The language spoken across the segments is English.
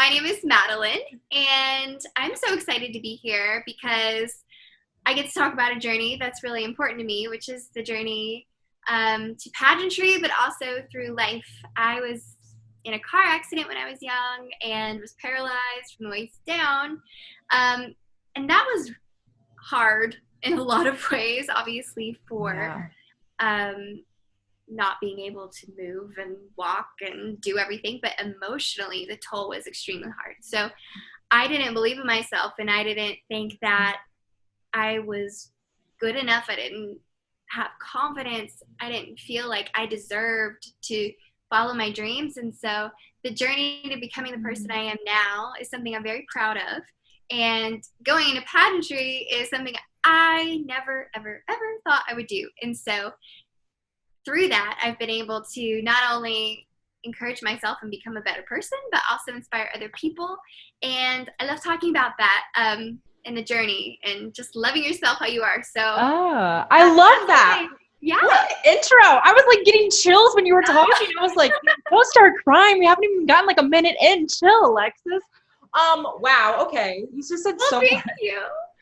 my name is Madeline, and I'm so excited to be here because I get to talk about a journey that's really important to me, which is the journey to pageantry, but also through life. I was in a car accident when I was young and was paralyzed from the waist down, and that was hard in a lot of ways, obviously, for not being able to move and walk and do everything, but emotionally the toll was extremely hard. So I didn't believe in myself, and I didn't think that I was good enough. I didn't have confidence. I didn't feel like I deserved to follow my dreams. And so the journey to becoming the person I am now is something I'm very proud of. And going into pageantry is something I never, ever, ever thought I would do. And so through that, I've been able to not only encourage myself and become a better person, but also inspire other people. And I love talking about that in the journey and just loving yourself how you are. So I love that. Yeah. What an intro. I was like getting chills when you were talking. I was like, don't start crying. We haven't even gotten like a minute in. Chill, Alexis. Wow. Okay. You just said so much.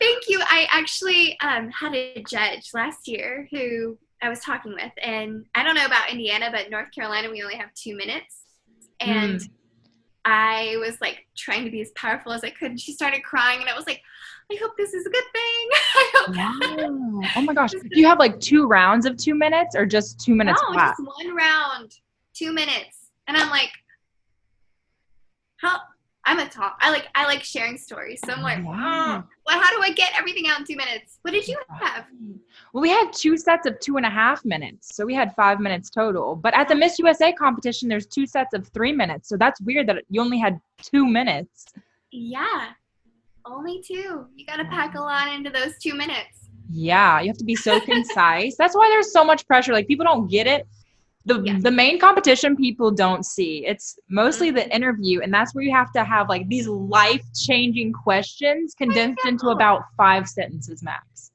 Thank you. I actually had a judge last year who I was talking with, and I don't know about Indiana, but North Carolina, we only have 2 minutes. And I was like trying to be as powerful as I could. And she started crying, and I was like, I hope this is a good thing. Wow. Oh my gosh. Do you have like 2 rounds of 2 minutes or just 2 minutes No, flat? just 1 round, 2 minutes. And I'm like, I'm a talk. I like sharing stories. So I'm like, Wow. well, how do I get everything out in 2 minutes? What did you have? Well, we had 2 sets of 2.5 minutes. So we had 5 minutes total. But at the Miss USA competition, there's 2 sets of 3 minutes. So that's weird that you only had 2 minutes. Yeah. Only 2. You got to pack a lot into those 2 minutes. Yeah. You have to be so concise. That's why there's so much pressure. Like people don't get it. The main competition people don't see. It's mostly the interview, and that's where you have to have like these life-changing questions condensed into about 5 sentences max.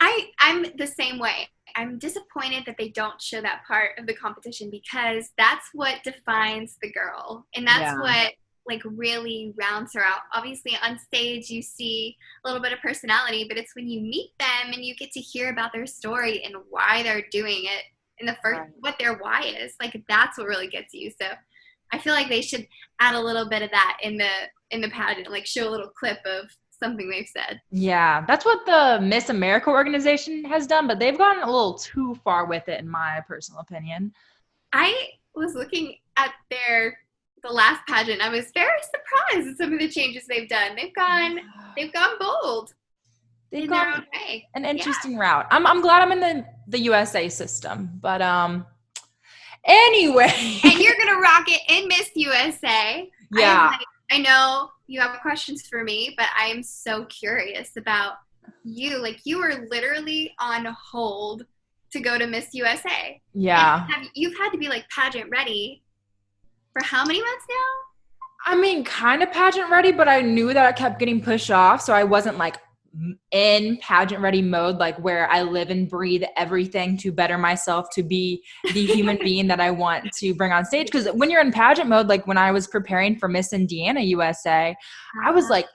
I'm the same way. I'm disappointed that they don't show that part of the competition because that's what defines the girl, and that's what like really rounds her out. Obviously on stage you see a little bit of personality, but it's when you meet them and you get to hear about their story and why they're doing it. And the first, what their why is, like that's what really gets you. So I feel like they should add a little bit of that in the pageant, like show a little clip of something they've said. Yeah, that's what the Miss America organization has done, but they've gone a little too far with it, in my personal opinion. I was looking at the last pageant. I was very surprised at some of the changes they've done. They've gone bold. They've gone an interesting route. I'm glad I'm in the USA system, but anyway. And you're gonna rock it in Miss USA. Yeah. I know you have questions for me, but I am so curious about you. Like you were literally on hold to go to Miss USA. Yeah. You've had to be like pageant ready for how many months now? I mean, kind of pageant ready, but I knew that I kept getting pushed off, so I wasn't like in pageant ready mode, like where I live and breathe everything to better myself to be the human being that I want to bring on stage. Because when you're in pageant mode, like when I was preparing for Miss Indiana USA, I was like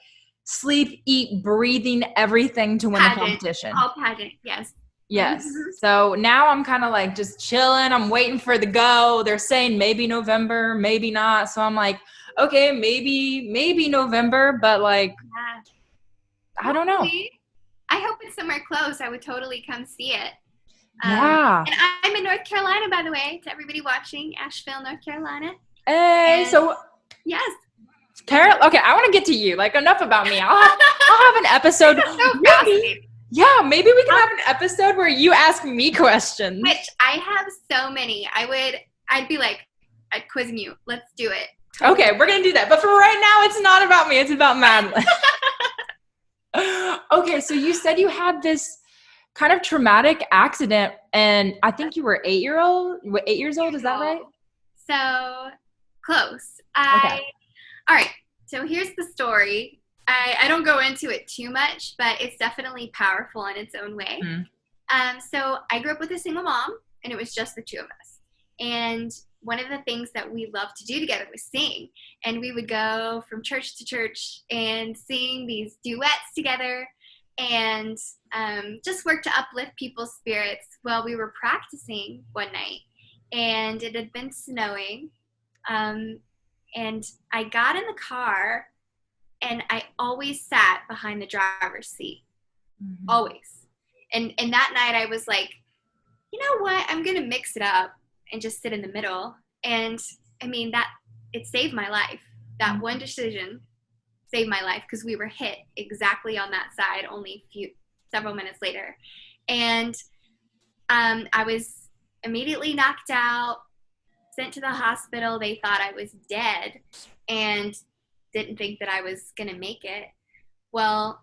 sleep, eat, breathing everything to win the competition. All pageant, yes. Yes. So now I'm kind of like just chilling. I'm waiting for the go. They're saying maybe November, maybe not. So I'm like, okay, maybe November, but like, I don't know. I hope it's somewhere close. I would totally come see it. Yeah. And I'm in North Carolina, by the way, to everybody watching, Asheville, North Carolina. Hey, and so yes. Carol, okay, I want to get to you. Like enough about me. I'll have an episode. Maybe we can have an episode where you ask me questions. Which I have so many. I'd be like, I'd quizzing you. Let's do it. Totally. Okay, we're gonna do that. But for right now, it's not about me. It's about Madeline. Okay, so you said you had this kind of traumatic accident, and I think you were 8 years old. Is that right? So close. Okay. All right. So here's the story. I don't go into it too much, but it's definitely powerful in its own way. So I grew up with a single mom, and it was just the 2 of us. And one of the things that we loved to do together was sing. And we would go from church to church and sing these duets together and just work to uplift people's spirits. Well, we were practicing one night and it had been snowing. And I got in the car and I always sat behind the driver's seat. Mm-hmm. Always. And that night I was like, you know what? I'm going to mix it up and just sit in the middle. And I mean, it saved my life. That one decision saved my life because we were hit exactly on that side only several minutes later. And I was immediately knocked out, sent to the hospital. They thought I was dead and didn't think that I was going to make it. Well,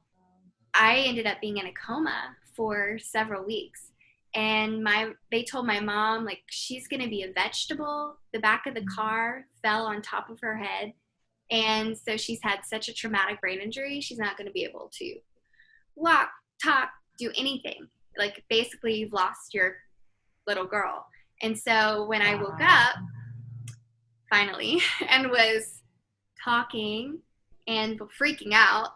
I ended up being in a coma for several weeks. And they told my mom, like, she's going to be a vegetable. The back of the car fell on top of her head. And so she's had such a traumatic brain injury, she's not going to be able to walk, talk, do anything. Like, basically, you've lost your little girl. And so when I woke up, finally, and was talking and freaking out,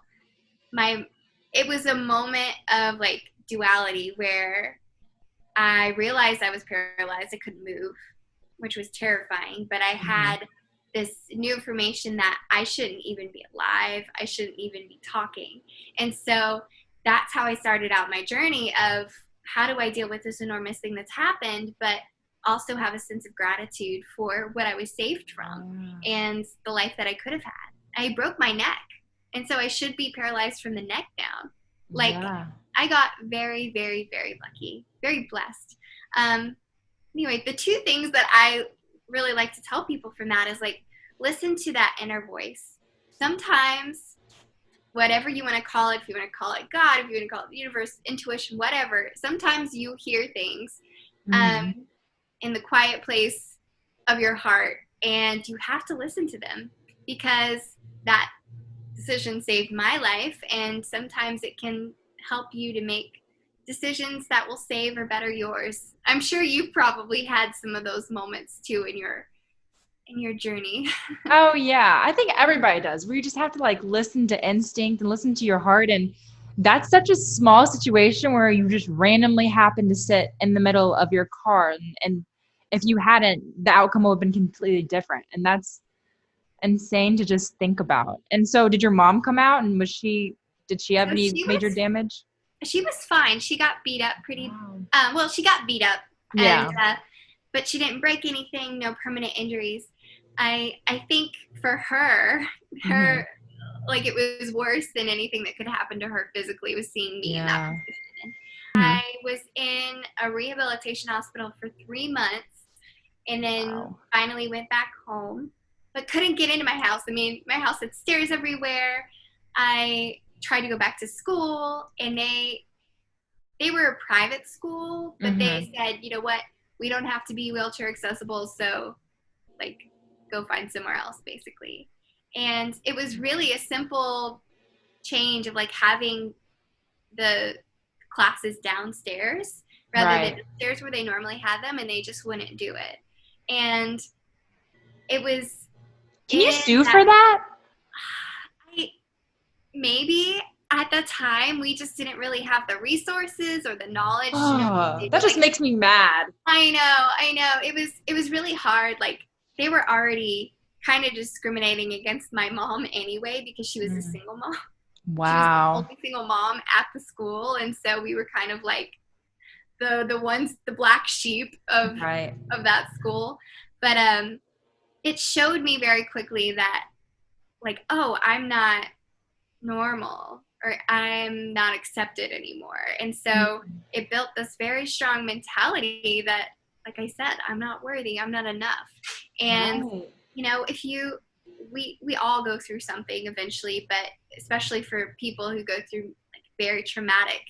it was a moment of, like, duality where I realized I was paralyzed. I couldn't move, which was terrifying. But I had this new information that I shouldn't even be alive. I shouldn't even be talking. And so that's how I started out my journey of how do I deal with this enormous thing that's happened, but also have a sense of gratitude for what I was saved from and the life that I could have had. I broke my neck. And so I should be paralyzed from the neck down. Like, I got very, very, very lucky, very blessed. Anyway, the two things that I really like to tell people from that is, like, listen to that inner voice. Sometimes, whatever you want to call it, if you want to call it God, if you want to call it the universe, intuition, whatever, sometimes you hear things in the quiet place of your heart, and you have to listen to them because that decision saved my life, and sometimes it can help you to make decisions that will save or better yours. I'm sure you've probably had some of those moments too in your journey. Oh yeah, I think everybody does. Where you just have to, like, listen to instinct and listen to your heart, and that's such a small situation where you just randomly happen to sit in the middle of your car, and if you hadn't, the outcome would have been completely different, and that's insane to just think about. And so, did your mom come out, and did she have any major damage? She was fine. She got beat up pretty. Well, she got beat up, and but she didn't break anything. No permanent injuries. I think for her, like, it was worse than anything that could happen to her physically was seeing me in that position. I was in a rehabilitation hospital for 3 months, and then finally went back home, but couldn't get into my house. I mean, my house had stairs everywhere. I tried to go back to school, and they were a private school, but they said, you know what, we don't have to be wheelchair accessible, so, like, go find somewhere else, basically. And it was really a simple change of, like, having the classes downstairs rather than upstairs where they normally had them, and they just wouldn't do it. And it was... Can you sue for that? Maybe. At the time, we just didn't really have the resources or the knowledge to know. That just makes me mad. I know. It was really hard. Like, they were already kind of discriminating against my mom anyway because she was a single mom. Wow. She was the only single mom at the school, and so we were kind of like the black sheep of that school. But it showed me very quickly that, like, oh, I'm not normal, or I'm not accepted anymore. And so it built this very strong mentality that, like I said, I'm not worthy, I'm not enough. And you know, we all go through something eventually, but especially for people who go through, like, very traumatic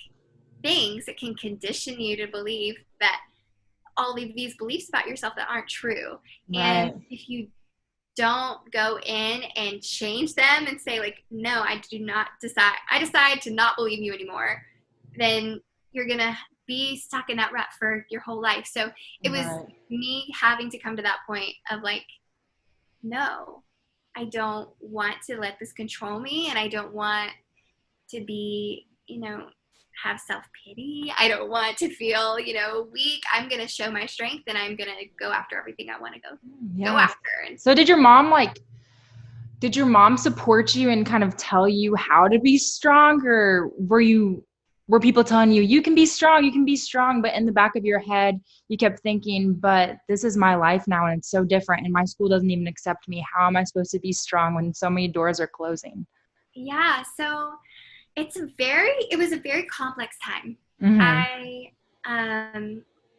things, it can condition you to believe that all of these beliefs about yourself that aren't true. And if you don't go in and change them and say, like, no, I decide to not believe you anymore, then you're gonna be stuck in that rut for your whole life. So it was Right. me having to come to that point of like, no, I don't want to let this control me, and I don't want to be, have self-pity. I don't want to feel, weak. I'm going to show my strength, and I'm going to go after everything I want to go Yeah. after. And So did your mom support you and kind of tell you how to be strong, or were people telling you you can be strong, but in the back of your head you kept thinking, but this is my life now and it's so different and my school doesn't even accept me. How am I supposed to be strong when so many doors are closing? yeah, so it was a very complex time. Mm-hmm. I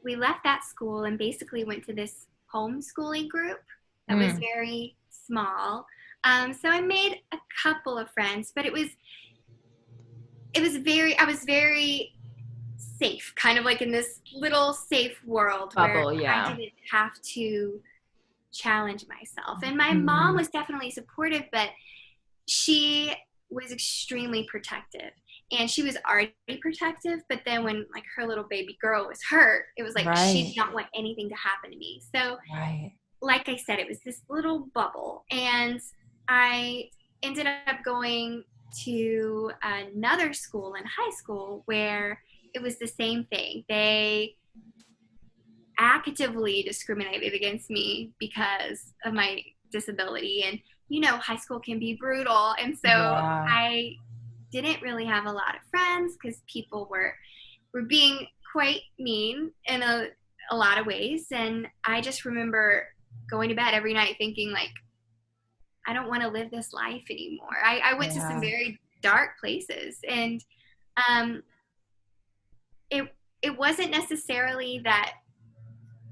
we left that school and basically went to this homeschooling group that was Mm. very small. So I made a couple of friends, but I was very safe, kind of like in this little safe world where Bubble, I yeah. didn't have to challenge myself. And my mom Mm-hmm. was definitely supportive, but she was extremely protective. And she was already protective, but then when like her little baby girl was hurt, it was like she did Right. not want anything to happen to me. So, Right. like I said, it was this little bubble. And I ended up going to another school in high school where it was the same thing. They actively discriminated against me because of my disability. And, high school can be brutal. And so Yeah. I didn't really have a lot of friends because people were being quite mean in a lot of ways. And I just remember going to bed every night thinking, like, I don't want to live this life anymore. I went to some Yeah. very dark places. And um, it, it wasn't necessarily that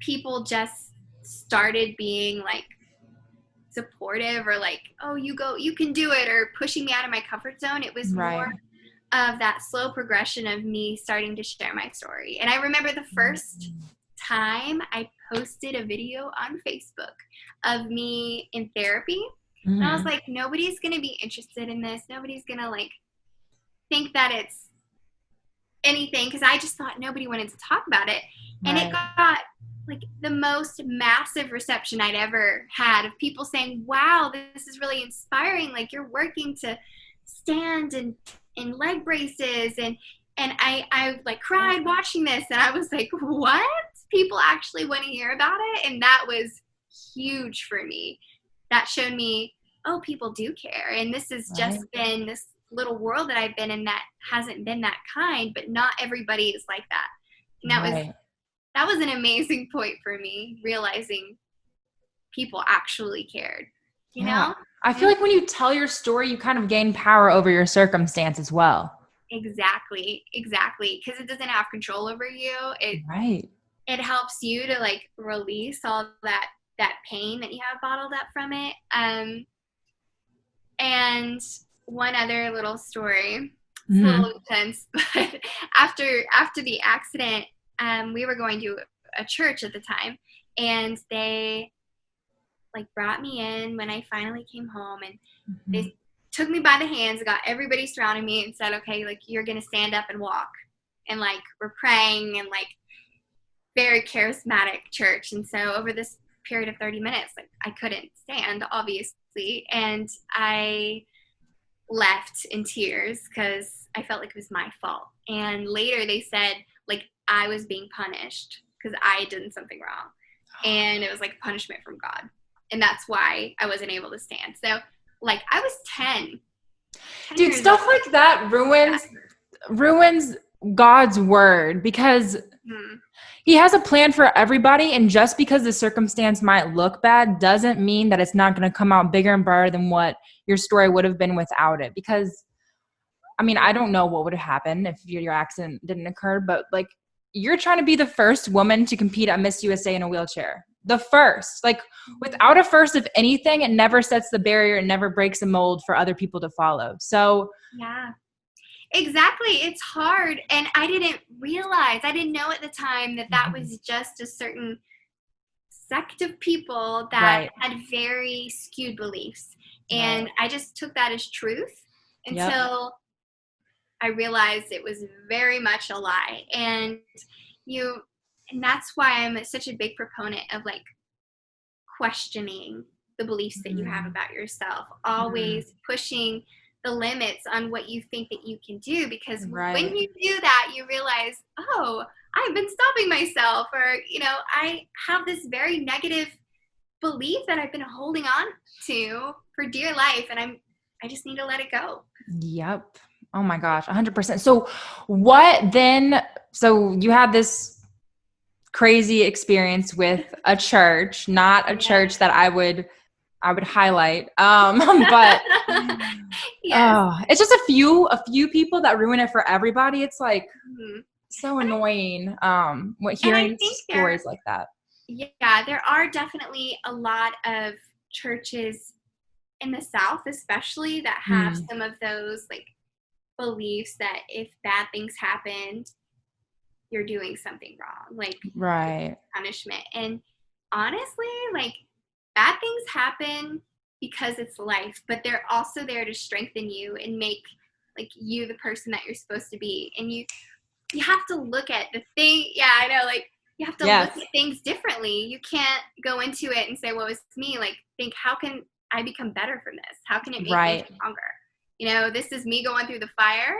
people just started being like supportive or like, oh, you can do it, or pushing me out of my comfort zone. It was more Right. of that slow progression of me starting to share my story. And I remember the first time I posted a video on Facebook of me in therapy. And I was Mm-hmm. like, nobody's going to be interested in this. Nobody's going to like think that it's anything, because I just thought nobody wanted to talk about it. And it Right. got like the most massive reception I'd ever had of people saying, wow, this is really inspiring. Like, you're working to stand in leg braces. And I like cried watching this. And I was like, what? People actually want to hear about it? And that was huge for me. That showed me, oh, people do care. And this has Right. just been this little world that I've been in that hasn't been that kind, but not everybody is like that. And Right. that was an amazing point for me, realizing people actually cared, you Yeah. know? I feel And like when you tell your story, you kind of gain power over your circumstance as well. exactly, because it doesn't have control over you. Right. It helps you to like release all that pain that you have bottled up from it. And one other little story. It's a Mm-hmm. little intense, but after the accident, we were going to a church at the time, and they like brought me in when I finally came home, and Mm-hmm. they took me by the hands, got everybody surrounding me, and said, "Okay, like you're gonna stand up and walk," and like we're praying, and like very charismatic church. And so over this period of 30 minutes, like I couldn't stand, obviously, and I left in tears because I felt like it was my fault. And later they said like I was being punished because I did something wrong. And it was like punishment from God. And that's why I wasn't able to stand. So like I was 10 Dude, years old. stuff like that Yeah. ruins God's word, because Hmm. he has a plan for everybody, and just because the circumstance might look bad doesn't mean that it's not going to come out bigger and better than what your story would have been without it. Because I mean, I don't know what would have happened if your accident didn't occur, but like you're trying to be the first woman to compete at Miss USA in a wheelchair. The first. Like without a first of anything, it never sets the barrier and never breaks a mold for other people to follow. So, Yeah. Exactly. It's hard. And I didn't know at the time that mhm, was just a certain sect of people that right. had very skewed beliefs. Right. And I just took that as truth Yep. until I realized it was very much a lie. And that's why I'm such a big proponent of like questioning the beliefs that you have Mm, about yourself, mm, always pushing the limits on what you think that you can do, because when right. you do that, you realize, oh, I've been stopping myself, or I have this very negative belief that I've been holding on to for dear life, and I just need to let it go. Yep. Oh my gosh, 100%. So what then, so you had this crazy experience with a church, not a Yeah. church that I would highlight. But Yes. it's just a few people that ruin it for everybody. It's like Mhm. so And annoying. What and I hearing think there stories like that. yeah, there are definitely a lot of churches in the South especially that have Mm, some of those like beliefs that if bad things happen, you're doing something wrong, like right. punishment. And honestly, like bad things happen because it's life, but they're also there to strengthen you and make like you the person that you're supposed to be. And you have to look at the thing. Yeah, I know. Like you have to look Yes. at things differently. You can't go into it and say, "Well, it's me." Like think, how can I become better from this? How can it make me Right. stronger? This is me going through the fire,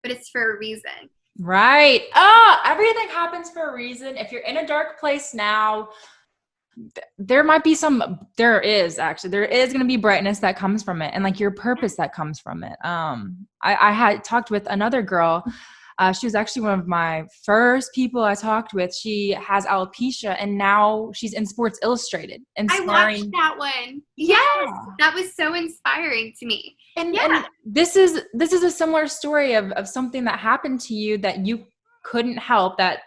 but it's for a reason. Right. Oh, everything happens for a reason. If you're in a dark place now, there is going to be brightness that comes from it and like your purpose that comes from it. I had talked with another girl. She was actually one of my first people I talked with. She has alopecia and now she's in Sports Illustrated, I watched inspiring. that one. Yeah. Yes, that was so inspiring to me. And Yeah, and this is a similar story of something that happened to you that you couldn't help, that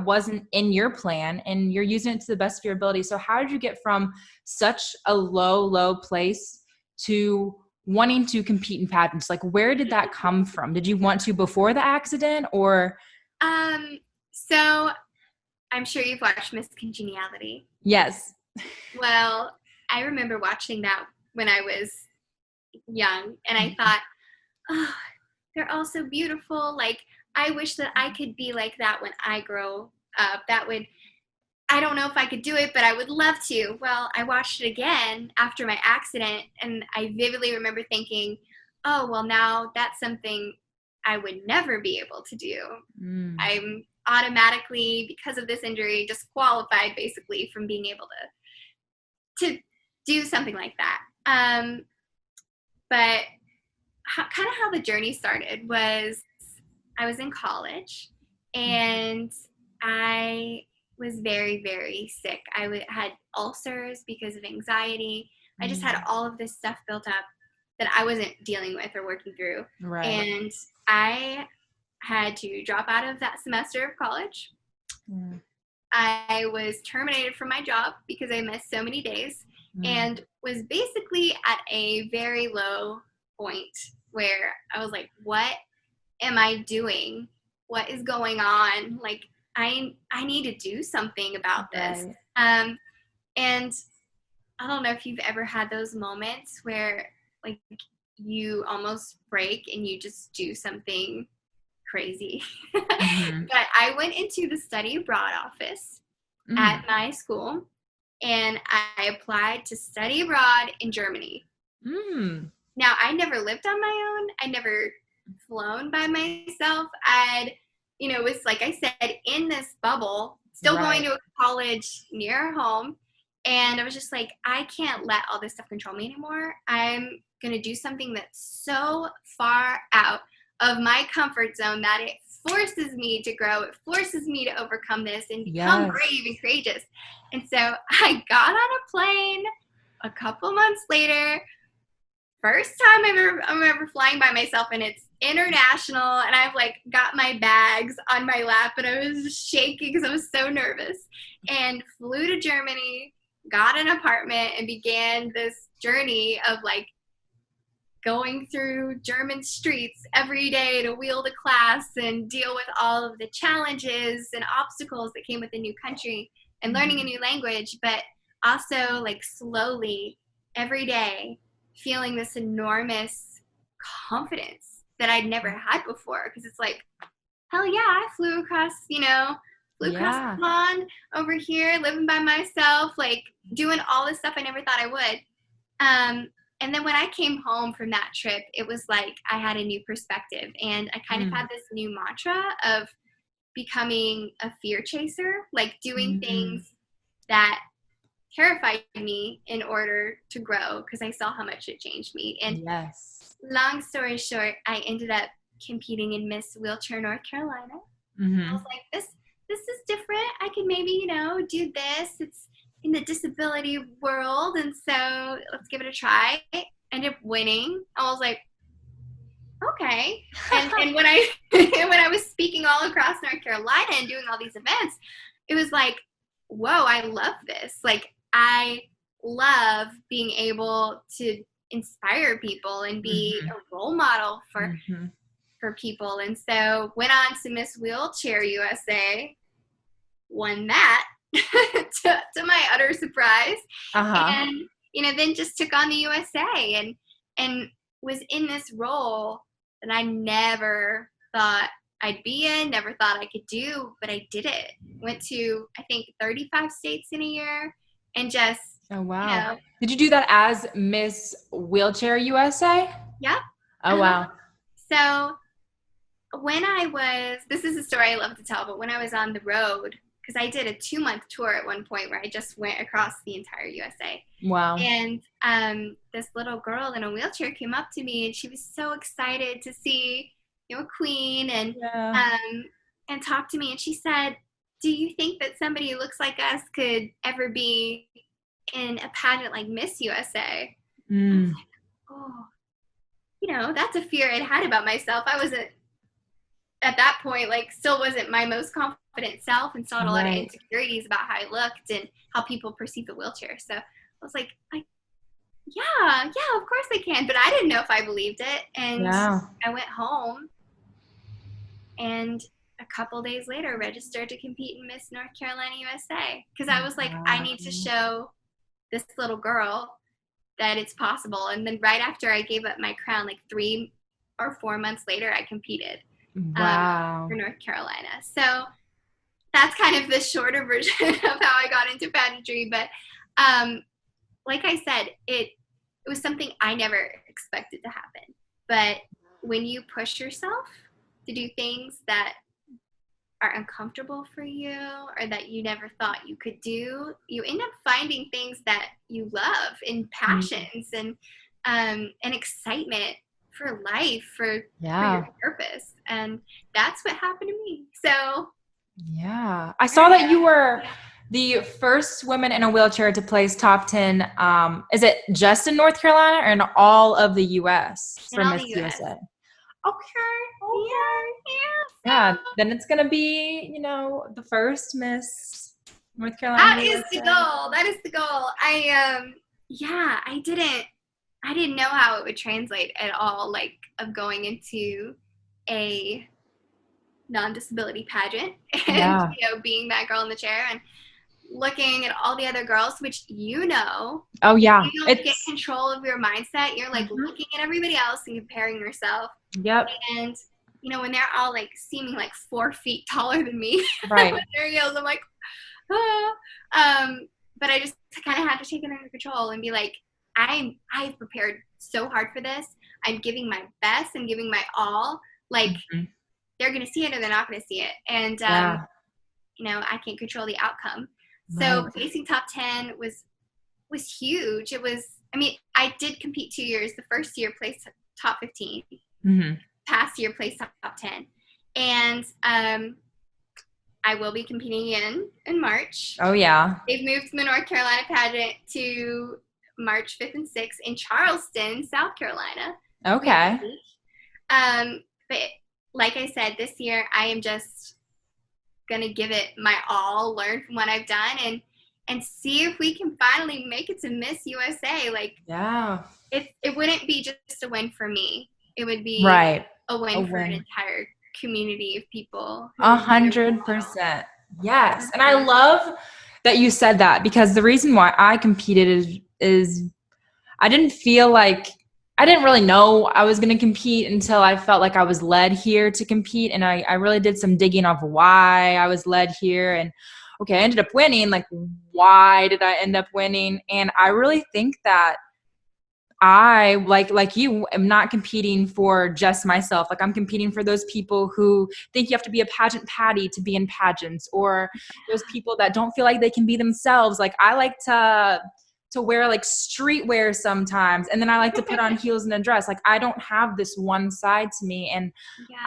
wasn't in your plan, and you're using it to the best of your ability. So how did you get from such a low place to wanting to compete in pageants? Like where did that come from? Did you want to before the accident or so I'm sure you've watched Miss Congeniality. yes. Well, I remember watching that when I was young, and I thought, oh, they're all so beautiful. Like, I wish that I could be like that when I grow up. I don't know if I could do it, but I would love to. Well, I watched it again after my accident, and I vividly remember thinking, oh, well, now that's something I would never be able to do. Mm, I'm automatically, because of this injury, disqualified basically from being able to do something like that. But kind of how the journey started was I was in college and I was very, very sick. Had ulcers because of anxiety. I just had mm, all of this stuff built up that I wasn't dealing with or working through. right. And I had to drop out of that semester of college. Mm, I was terminated from my job because I missed so many days mm, and was basically at a very low point where I was like, what am I doing? What is going on? Like, I need to do something about this. right. And I don't know if you've ever had those moments where like you almost break and you just do something crazy. Mm-hmm. But I went into the study abroad office Mm, at my school and I applied to study abroad in Germany. mm, Now, I never lived on my own. I never flown by myself. Was like I said, in this bubble, still going right. to a college near home. And I was just like, I can't let all this stuff control me anymore. I'm going to do something that's so far out of my comfort zone that it forces me to grow. It forces me to overcome this and become Yes. brave and courageous. And so I got on a plane a couple months later. First time I'm ever flying by myself, and it's international, and I've like got my bags on my lap and I was just shaking because I was so nervous, and flew to Germany, got an apartment, and began this journey of like going through German streets every day to wheel to class and deal with all of the challenges and obstacles that came with a new country and learning a Mhm. new language, but also like slowly every day feeling this enormous confidence that I'd never had before. Because it's like, hell yeah, I flew across the pond over here, living by myself, like doing all this stuff I never thought I would. And then when I came home from that trip, it was like I had a new perspective, and I kind of had this new mantra of becoming a fear chaser, like doing things that terrified me in order to grow, because I saw how much it changed me. And long story short, I ended up competing in Miss Wheelchair North Carolina. I was like, this is different. I could maybe, do this. It's in the disability world, and so let's give it a try. Ended up winning. I was like, okay. And when I when I was speaking all across North Carolina and doing all these events, it was like, whoa, I love this. Like, I love being able to inspire people and be a role model for people. And so went on to Miss Wheelchair USA, won that to my utter surprise. And, then just took on the USA and was in this role that I never thought I'd be in, never thought I could do, but I did it. Went to, I think, 35 states in a year, and just, oh, wow. Did you do that as Miss Wheelchair USA? Yep. Oh, wow. So when this is a story I love to tell, but when I was on the road, because I did a 2-month tour at one point where I just went across the entire USA. Wow. And this little girl in a wheelchair came up to me, and she was so excited to see, a queen, and talk to me. And she said, do you think that somebody who looks like us could ever be in a pageant like Miss USA? I was like, oh, that's a fear I'd had about myself. I wasn't, at that point, still wasn't my most confident self, and still had a lot of insecurities about how I looked and how people perceive the wheelchair. So I was like, yeah, of course I can. But I didn't know if I believed it. And I went home, and a couple days later registered to compete in Miss North Carolina USA, because I was like, I need to show this little girl that it's possible. And then right after I gave up my crown, 3 or 4 months later, I competed for North Carolina. So that's kind of the shorter version of how I got into pageantry. But like I said, it was something I never expected to happen. But when you push yourself to do things that are uncomfortable for you, or that you never thought you could do, you end up finding things that you love, and passions and excitement for life, for your purpose. And that's what happened to me. So I saw that you were the first woman in a wheelchair to place top 10. Is it just in North Carolina or in all of the U.S. for Miss USA? Okay. Yeah. Then it's gonna be, the first Miss North Carolina. That is the goal. I didn't know how it would translate at all, of going into a non-disability pageant and being that girl in the chair and looking at all the other girls, which you don't get control of your mindset. You're looking at everybody else and comparing yourself. And when they're all seeming 4 feet taller than me, right? With their heels, I'm like, but I just kind of had to take it under control and be like, I've prepared so hard for this. I'm giving my best and giving my all. They're gonna see it or they're not gonna see it, and I can't control the outcome. So placing top 10 was huge. It was. I mean, I did compete 2 years. The first year placed top 15. Past year placed top 10, and I will be competing again in March. Oh yeah. They've moved the North Carolina pageant to March 5th and 6th in Charleston, South Carolina. Okay. But like I said, this year I am just gonna give it my all, learn from what I've done, and see if we can finally make it to Miss USA. It wouldn't be just a win for me. It would be a win for an entire community of people. 100%. Yes. And I love that you said that, because the reason why I competed is I didn't feel like I didn't really know I was going to compete until I felt like I was led here to compete. And I really did some digging of why I was led here. And okay, I ended up winning. Like, why did I end up winning? And I really think that I like you am not competing for just myself. Like, I'm competing for those people who think you have to be a pageant patty to be in pageants, or those people that don't feel like they can be themselves. Like, I like to wear like streetwear sometimes, and then I like to put on heels and a dress. Like, I don't have this one side to me, and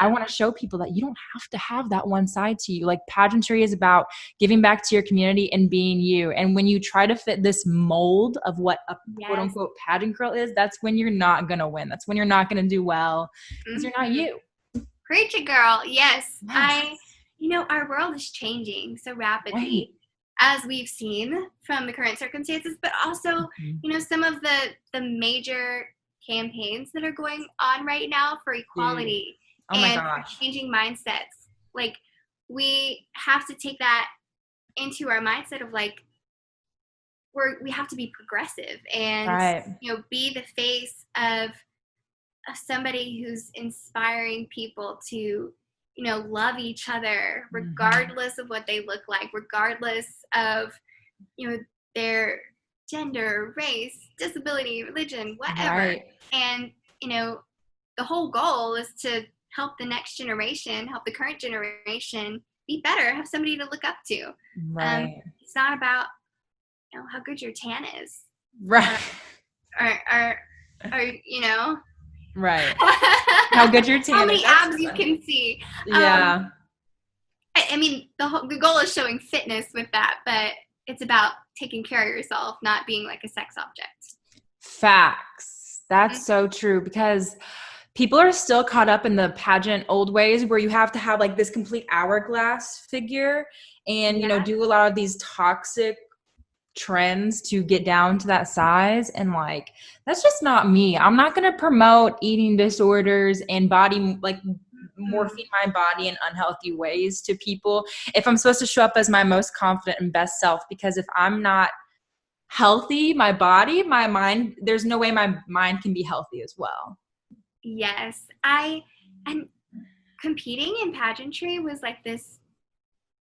I Yeah. want to show people that you don't have to have that one side to you. Like, pageantry is about giving back to your community and being you. And when you try to fit this mold of what a quote Yes. unquote pageant girl is, that's when you're not going to win. That's when you're not going to do well, because you're not Mhm. you. Preach it, girl. Yes. Yes. Our world is changing so Right. rapidly, as we've seen from the current circumstances, but also, Mhm. some of the major campaigns that are going on right now for Dude. equality Oh my and for gosh. changing mindsets. Like, we have to take that into our mindset of like, we have to be progressive and, Right. be the face of somebody who's inspiring people to, love each other Mhm. regardless of what they look like, regardless of, their gender, race, disability, religion, whatever. Right. And, the whole goal is to help the next generation, help the current generation be better, have somebody to look up to. Right. It's not about, how good your tan is, Right. or, or, or Right. How good your how tan is. many That's abs you funny. can see. Yeah. I mean, the goal is showing fitness with that, but it's about taking care of yourself, not being like a sex object. Facts. Mhm. That's so true, because people are still caught up in the pageant old ways where you have to have like this complete hourglass figure and, Yeah. do a lot of these toxic trends to get down to that size. And like, that's just not me. I'm not going to promote eating disorders and body, like, Mm. morphing my body in unhealthy ways to people if I'm supposed to show up as my most confident and best self. Because if I'm not healthy, my body, my mind, there's no way my mind can be healthy as well. Yes. And competing in pageantry was like this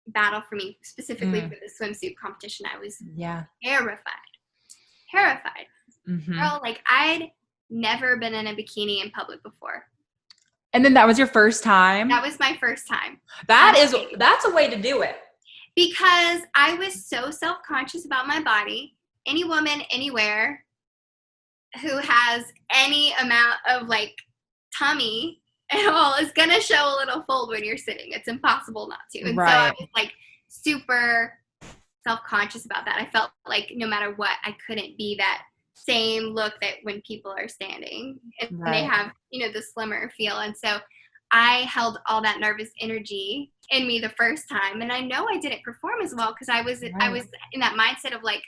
battle for me, specifically Mm, for the swimsuit competition. I was yeah. terrified, terrified. Hmm. Girl, like, I'd never been in a bikini in public before. And then that was your first time. That was my first time on That is, stage. that's a way to do it. Because I was so self-conscious about my body. Any woman anywhere who has any amount of like tummy at all is gonna show a little fold when you're sitting. It's impossible not to. And so I Right. was like super self-conscious about that. I felt like no matter what, I couldn't be that same look that when people are standing and they Right. have, the slimmer feel. And so I held all that nervous energy in me the first time, and I know I didn't perform as well because I was Right. in that mindset of like,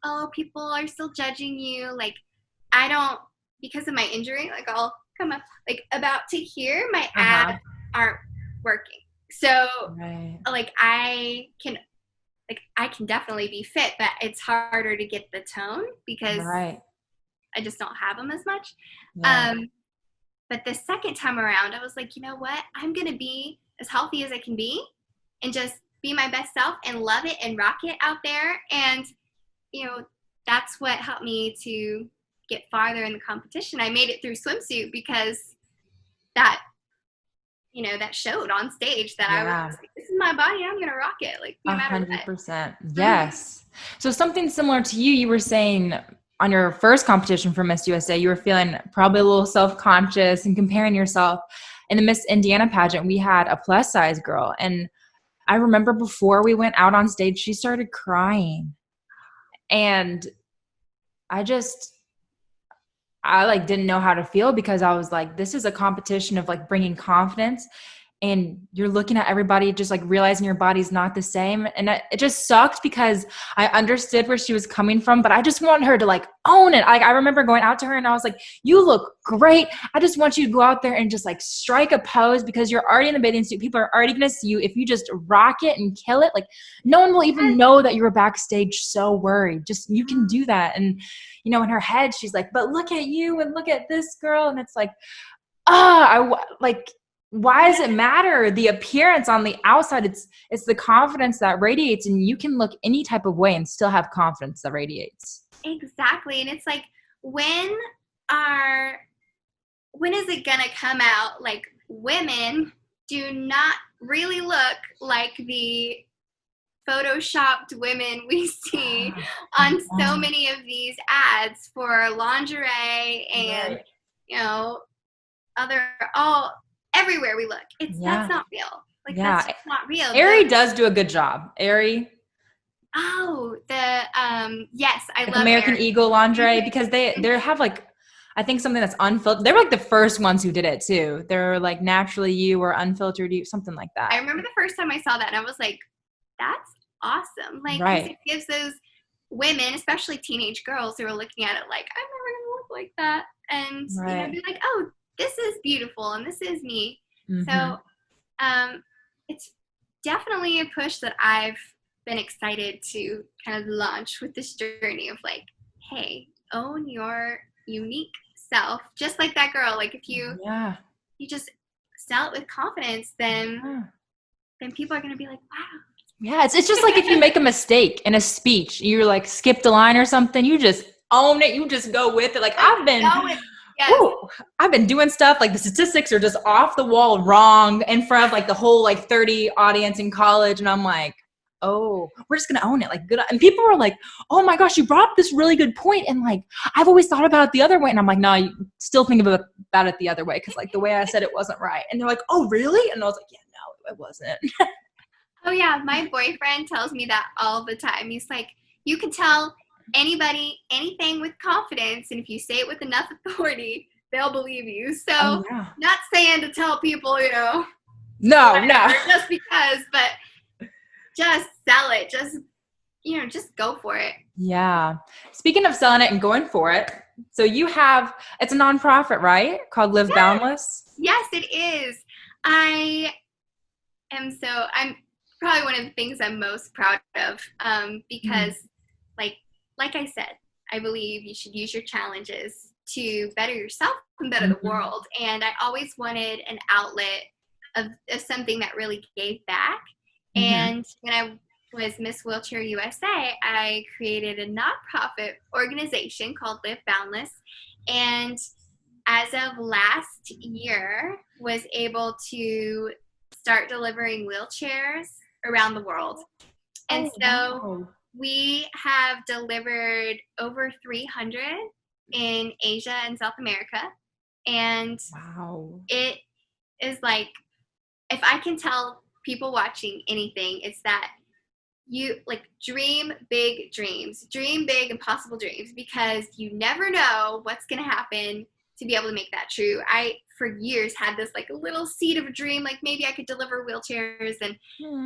oh, people are still judging you. Like, I don't, because of my injury, like, I'll come up like about to here, my Uh-huh. abs aren't working. So Right. like I can definitely be fit, but it's harder to get the tone because Right. I just don't have them as much. Yeah. Um, but the second time around, I was like, you know what? I'm gonna be as healthy as I can be, and just be my best self and love it and rock it out there. And you know, that's what helped me to get farther in the competition. I made it through swimsuit because that that showed on stage that I was Yeah. just like, this is my body. I'm gonna rock it, like, no matter what. 100%. Mhm. Yes. So something similar to you were saying on your first competition for Miss USA, you were feeling probably a little self-conscious and comparing yourself. In the Miss Indiana pageant, we had a plus size girl. And I remember before we went out on stage, she started crying. And I just, I like didn't know how to feel, because I was like, this is a competition of like bringing confidence. and you're looking at everybody just like realizing your body's not the same. And it just sucked because I understood where she was coming from, but I just wanted her to like own it. Like I remember going out to her and I was like, you look great. I just want you to go out there and just like strike a pose because you're already in the bathing suit. People are already going to see you. If you just rock it and kill it, like no one will even know that you were backstage so worried. Just, you can do that. And, you know, in her head, she's like, but look at you and look at this girl. And it's like, like, why does it matter the appearance on the outside? It's the confidence that radiates, and you can look any type of way and still have confidence that radiates. Exactly. And it's like, are when is it gonna come out? Like, women do not really look like the photoshopped women we see on so many of these ads for lingerie and Right. you know everywhere we look. That's not real. Like, that's just not real. Aerie does do a good job. Aerie. Oh, yes, I Like love American Aerie. Eagle lingerie, because they have like, I think something that's unfiltered. They were like the first ones who did it too. They're like naturally you or unfiltered you, something like that. I remember the first time I saw that and I was like, that's awesome. Like, 'cause it gives those women, especially teenage girls who are looking at it like, I'm never gonna look like that, and you know, be like, oh, this is beautiful and this is me. So it's definitely a push that I've been excited to kind of launch with this journey of like, hey, own your unique self, just like that girl. Like, if you just sell it with confidence, then people are gonna be like, wow. Yeah, it's just like if you make a mistake in a speech, you're like skipped a line or something, you just own it, you just go with it. Like I've been doing stuff like the statistics are just off the wall wrong in front of like the whole like 30 audience in college, and I'm like, oh, we're just gonna own it, like good. And people were like, oh my gosh, you brought up this really good point, and like I've always thought about it the other way. And I'm like, no, you still think about it the other way, because like the way I said it wasn't right. And they're like, oh really? And I was like, yeah, no, it wasn't. Oh yeah, my boyfriend tells me that all the time. He's like, you can tell anybody anything with confidence, and if you say it with enough authority, they'll believe you. So not saying to tell people, no, just because, but just sell it. Just go for it. Yeah. Speaking of selling it and going for it, so it's a nonprofit, right? Called Live Boundless. Yes, it is. I'm probably one of the things I'm most proud of, because like I said, I believe you should use your challenges to better yourself and better the world. And I always wanted an outlet of something that really gave back. And when I was Miss Wheelchair USA, I created a nonprofit organization called Live Boundless. And as of last year, was able to start delivering wheelchairs around the world. And we have delivered over 300 in Asia and South America. And it is like, if I can tell people watching anything, it's that you like dream big dreams, dream big impossible dreams, because you never know what's going to happen to be able to make that true. I, for years, had this like a little seed of a dream, like maybe I could deliver wheelchairs. And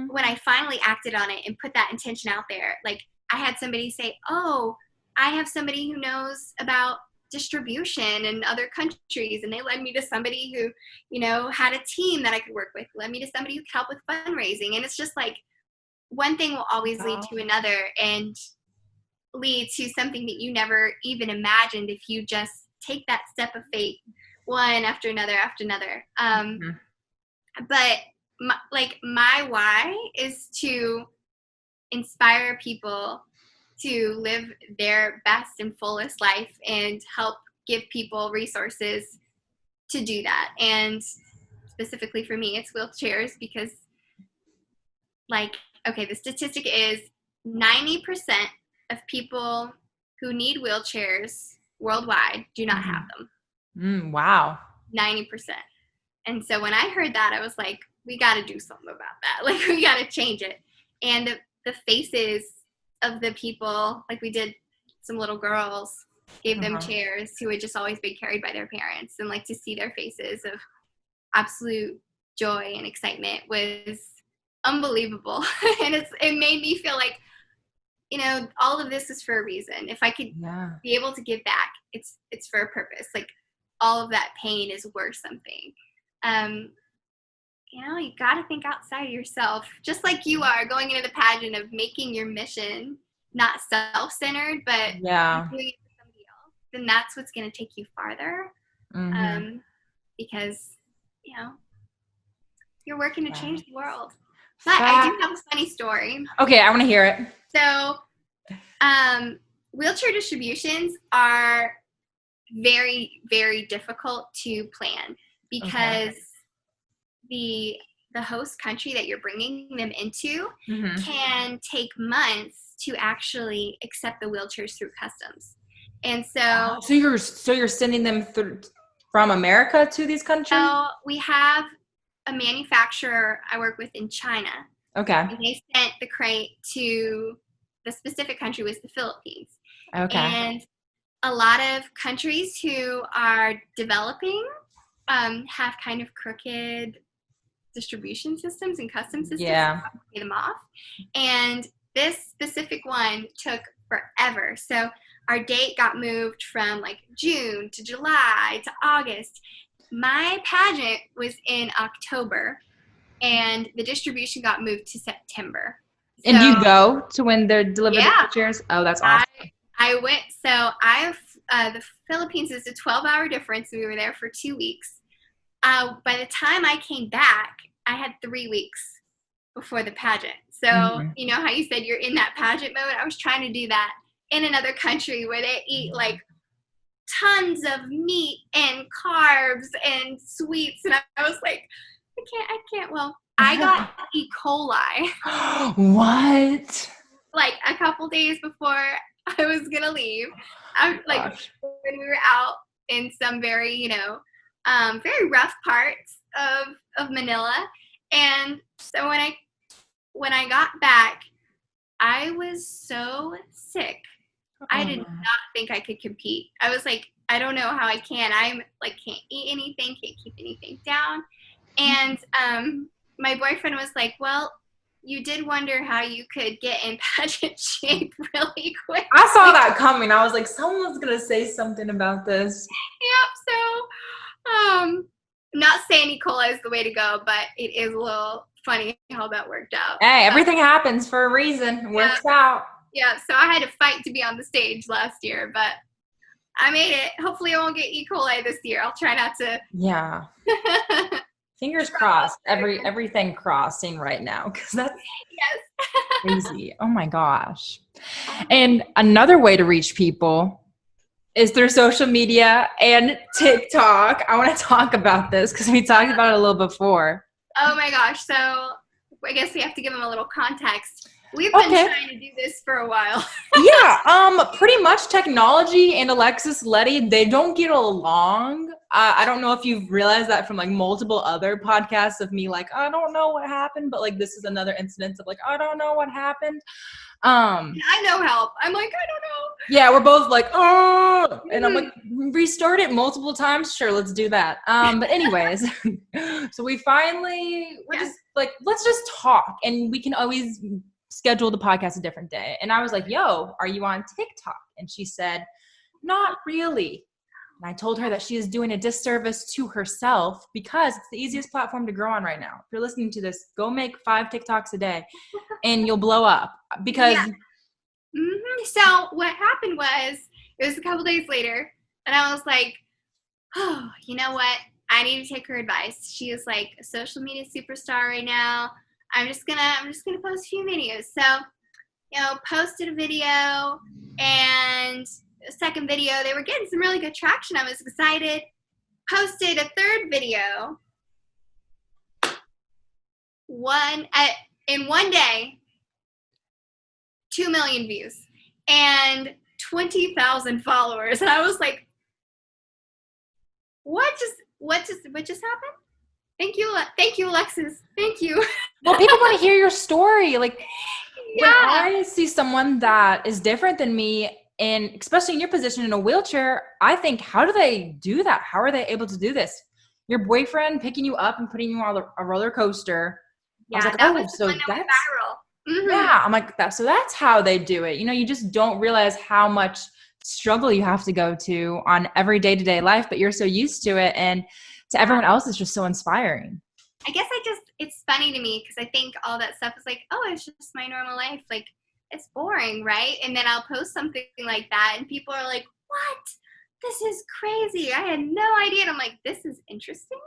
when I finally acted on it and put that intention out there, like I had somebody say, oh, I have somebody who knows about distribution in other countries. And they led me to somebody who, had a team that I could work with, led me to somebody who could help with fundraising. And it's just like, one thing will always lead to another and lead to something that you never even imagined if you just take that step of faith, one after another after another. But my why is to inspire people to live their best and fullest life and help give people resources to do that. And specifically for me, it's wheelchairs, because the statistic is 90% of people who need wheelchairs worldwide do not have them. Wow. 90%. And so when I heard that, I was like, we got to do something about that. Like, we got to change it. And the faces of the people, like we did some little girls, gave them chairs who had just always been carried by their parents, and like to see their faces of absolute joy and excitement was unbelievable. And it made me feel like, all of this is for a reason. If I could be able to give back, it's for a purpose. Like, all of that pain is worth something. You got to think outside of yourself, just like you are going into the pageant of making your mission not self-centered, but doing it for somebody else. Then that's what's going to take you farther. Because, you're working to change the world. But I do have a funny story. Okay, I want to hear it. So, wheelchair distributions are very, very difficult to plan because the host country that you're bringing them into can take months to actually accept the wheelchairs through customs. And so you're sending them from America to these countries? So we have a manufacturer I work with in China. Okay. And they sent the crate to the specific country was the Philippines. Okay. And a lot of countries who are developing have kind of crooked distribution systems and custom systems to pay them off. And this specific one took forever. So our date got moved from like June to July to August. My pageant was in October, and the distribution got moved to September. And do you go to when they're delivered the wheelchairs? Oh, that's awesome. I went. So the Philippines is a 12-hour difference. We were there for 2 weeks. By the time I came back, I had 3 weeks before the pageant. So you know how you said you're in that pageant mode? I was trying to do that in another country where they eat like tons of meat and carbs and sweets. And I was like, I can't. Well, I got E. coli. What? Like a couple days before I was going to leave. When we were out in some very, very rough parts of Manila. And so when I got back, I was so sick. I did not think I could compete. I was like, I don't know how I can. I'm like, can't eat anything, can't keep anything down. And my boyfriend was like, well, you did wonder how you could get in pageant shape really quick. I saw that coming. I was like, someone's going to say something about this. Yep. So, not saying E. coli is the way to go, but it is a little funny how that worked out. Hey, everything happens for a reason. It works out. Yeah, so I had to fight to be on the stage last year, but I made it. Hopefully I won't get E. coli this year. I'll try not to. Yeah. Fingers crossed. Everything crossing right now, because that's crazy. Oh my gosh. And another way to reach people is through social media and TikTok. I want to talk about this because we talked about it a little before. Oh my gosh. So I guess we have to give them a little context. We've been trying to do this for a while. Pretty much technology and Alexis Letty, they don't get along. I don't know if you've realized that from like multiple other podcasts of me like, I don't know what happened, but like this is another incident of like, I don't know what happened. I know help. I'm like, I don't know. Yeah, we're both like, oh, and I'm like, restart it multiple times. Sure, let's do that. But anyways, so we're just like, let's just talk, and we can always schedule the podcast a different day. And I was like, yo, are you on TikTok? And she said, not really. And I told her that she is doing a disservice to herself because it's the easiest platform to grow on right now. If you're listening to this, go make 5 TikToks a day and you'll blow up because. Yeah. So what happened was, it was a couple days later and I was like, oh, you know what? I need to take her advice. She is like a social media superstar right now. I'm just gonna post a few videos. So, posted a video, and the second video, they were getting some really good traction. I was excited. Posted a third video. In one day, 2 million views and 20,000 followers, and I was like, what just happened? Thank you, Alexis. Thank you. Well, people want to hear your story. Like, when I see someone that is different than me, and especially in your position in a wheelchair, I think, how do they do that? How are they able to do this? your boyfriend picking you up and putting you on a roller coaster. I was Yeah, like, that oh, was the so one that went that's, viral. Mm-hmm. yeah, I'm like, that. So that's how they do it. You just don't realize how much struggle you have to go to on every day-to-day life, but you're so used to it. And to Yeah. everyone else, it's just so inspiring. I guess it's funny to me because I think all that stuff is like, oh, it's just my normal life. Like, it's boring, right? And then I'll post something like that, and people are like, what? This is crazy. I had no idea. And I'm like, this is interesting.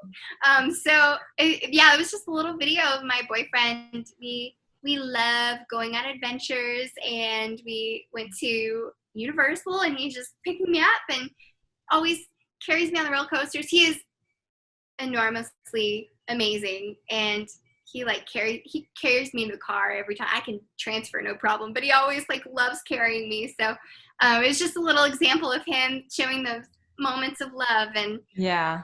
It was just a little video of my boyfriend. We love going on adventures, and we went to Universal, and he just picked me up and always carries me on the roller coasters. He is enormously amazing, and he carries me in the car every time. I can transfer no problem, but he always like loves carrying me. So it's just a little example of him showing those moments of love, and Yeah.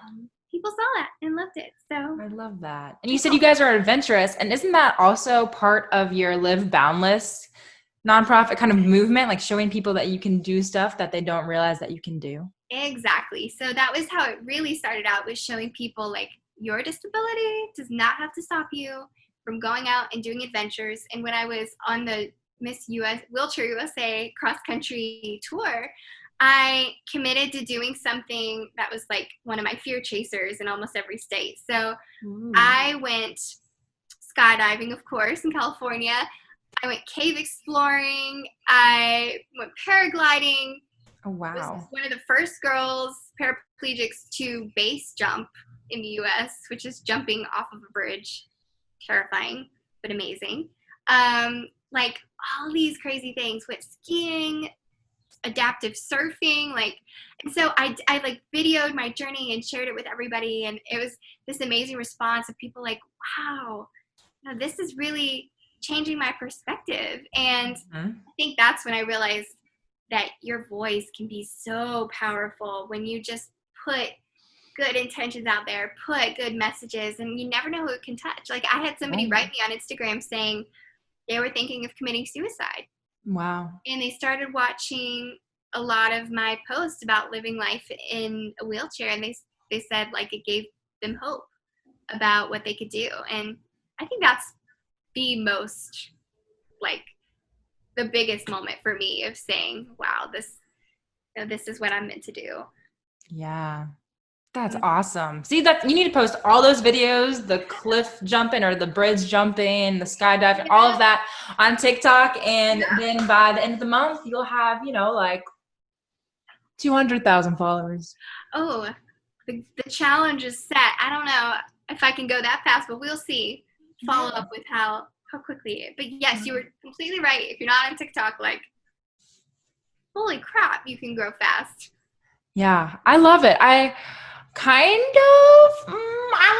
people saw that and loved it. So I love that. And you said you guys are adventurous, and isn't that also part of your Live Boundless nonprofit kind of movement, like showing people that you can do stuff that they don't realize that you can do? exactly. So that was how it really started out, was showing people like your disability does not have to stop you from going out and doing adventures. And when I was on the Miss US Wheelchair USA cross country tour, I committed to doing something that was like one of my fear chasers in almost every state. So I went skydiving, of course, in California. I went cave exploring. I went paragliding. Oh, Was wow. one of the first girls, paraplegics, to base jump in the US, which is jumping off of a bridge. Terrifying, but amazing. Like all these crazy things. Went skiing, adaptive surfing, and so I like videoed my journey and shared it with everybody, and it was this amazing response of people like, wow, this is really changing my perspective. And I think that's when I realized that your voice can be so powerful when you just put good intentions out there, put good messages, and you never know who it can touch. Like, I had somebody write me on Instagram saying they were thinking of committing suicide. Wow. And they started watching a lot of my posts about living life in a wheelchair, and they said like it gave them hope about what they could do. And I think that's the most, like, the biggest moment for me of saying, wow, this is what I'm meant to do. Yeah. That's awesome. See, that you need to post all those videos, the cliff jumping or the bridge jumping, the skydiving, all of that on TikTok. And then by the end of the month, you'll have, like 200,000 followers. Oh, the challenge is set. I don't know if I can go that fast, but we'll see. Follow up with how quickly. But yes, you were completely right. If you're not on TikTok, like, holy crap, you can grow fast. Yeah, I love it. I I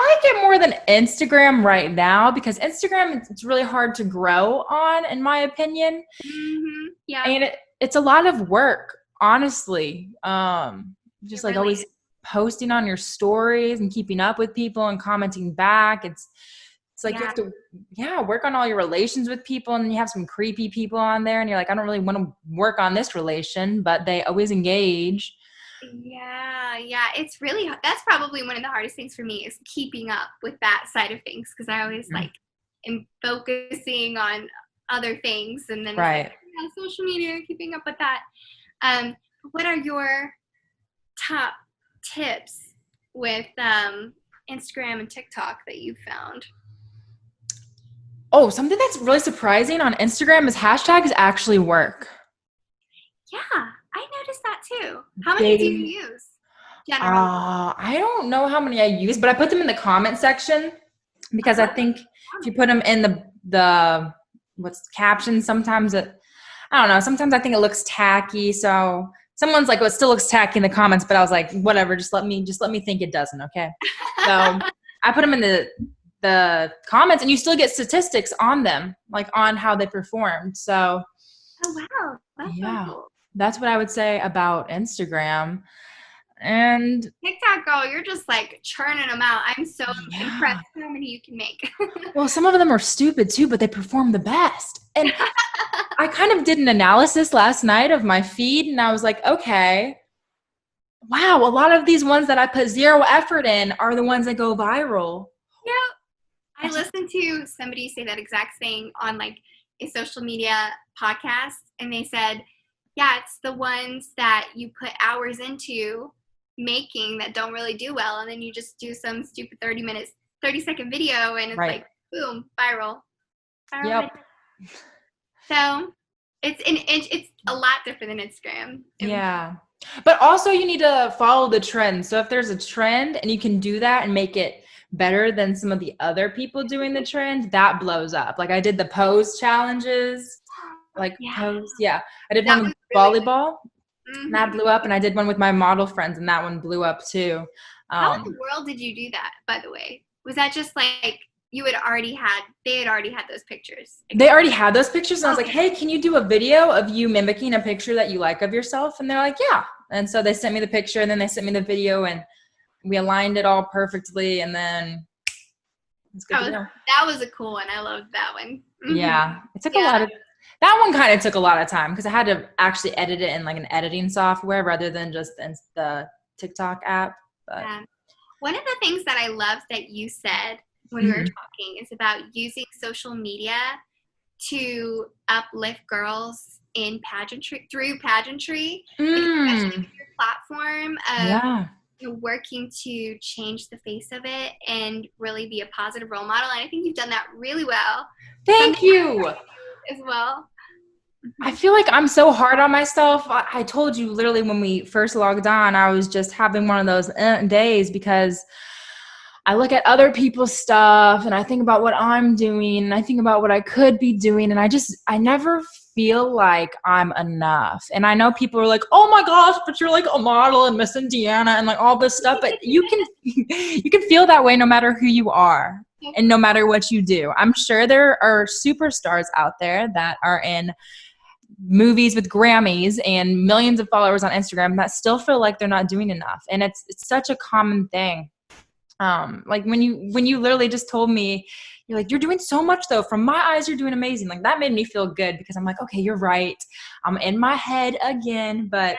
like it more than Instagram right now, because Instagram, it's really hard to grow on, in my opinion. Mm-hmm. Yeah. And it's a lot of work, honestly. Just like really always posting on your stories and keeping up with people and commenting back. It's like you have to, work on all your relations with people, and you have some creepy people on there, and you're like, I don't really want to work on this relation, but they always engage. Yeah. It's really, that's probably one of the hardest things for me, is keeping up with that side of things, because I always am focusing on other things, and then Right. Social media, keeping up with that. What are your top tips with Instagram and TikTok that you've found? Oh, something that's really surprising on Instagram is hashtags actually work. Yeah, I noticed that too. How many do you use generally? I don't know how many I use, but I put them in the comment section, because I think if you put them in the what's captions, sometimes I don't know, sometimes I think it looks tacky. So someone's like, well, it still looks tacky in the comments, but I was like, whatever, just let me think it doesn't. Okay. So I put them in the comments, and you still get statistics on them, like on how they performed. So Oh, wow. That's so cool. That's what I would say about Instagram. And TikTok, girl, you're just like churning them out. I'm so impressed how many you can make. Well, some of them are stupid too, but they perform the best. And I kind of did an analysis last night of my feed, and I was like, okay, wow, a lot of these ones that I put zero effort in are the ones that go viral. Yeah. I listened to somebody say that exact thing on like a social media podcast, and they said, yeah, it's the ones that you put hours into making that don't really do well, and then you just do some stupid 30-second video, and it's Right. like, boom, viral. Yep. So it's a lot different than Instagram. Yeah. But also you need to follow the trend. So if there's a trend and you can do that and make it better than some of the other people doing the trend, that blows up. Like I did the pose challenges, like Yeah. pose. Yeah. I did That one with was really volleyball and that blew up. And I did one with my model friends and that one blew up too. How in the world did you do that, by the way? Was that just like they had already had those pictures? They already had those pictures and I was like, Okay. hey, can you do a video of you mimicking a picture that you like of yourself? And they're like, yeah. And so they sent me the picture and then they sent me the video and we aligned it all perfectly and then it's good to go. That was a cool one. I loved that one. Yeah. It took a lot of, that one kind of took a lot of time because I had to actually edit it in like an editing software rather than just in the TikTok app. But. One of the things that I loved that you said when we were talking is about using social media to uplift girls in pageantry, through pageantry, especially with your platform of working to change the face of it and really be a positive role model. And I think you've done that really well. Thank you. As well. I feel like I'm so hard on myself. I told you literally when we first logged on, I was just having one of those days because I look at other people's stuff and I think about what I'm doing and I think about what I could be doing. And I never feel like I'm enough. And I know people are like, oh my gosh, but you're like a model and Miss Indiana and like all this stuff. But you can feel that way no matter who you are and no matter what you do. I'm sure there are superstars out there that are in movies with Grammys and millions of followers on Instagram that still feel like they're not doing enough. And it's such a common thing. Like when you literally just told me, you're like, you're doing so much though. From my eyes, you're doing amazing. Like that made me feel good because I'm like, okay, you're right. I'm in my head again, but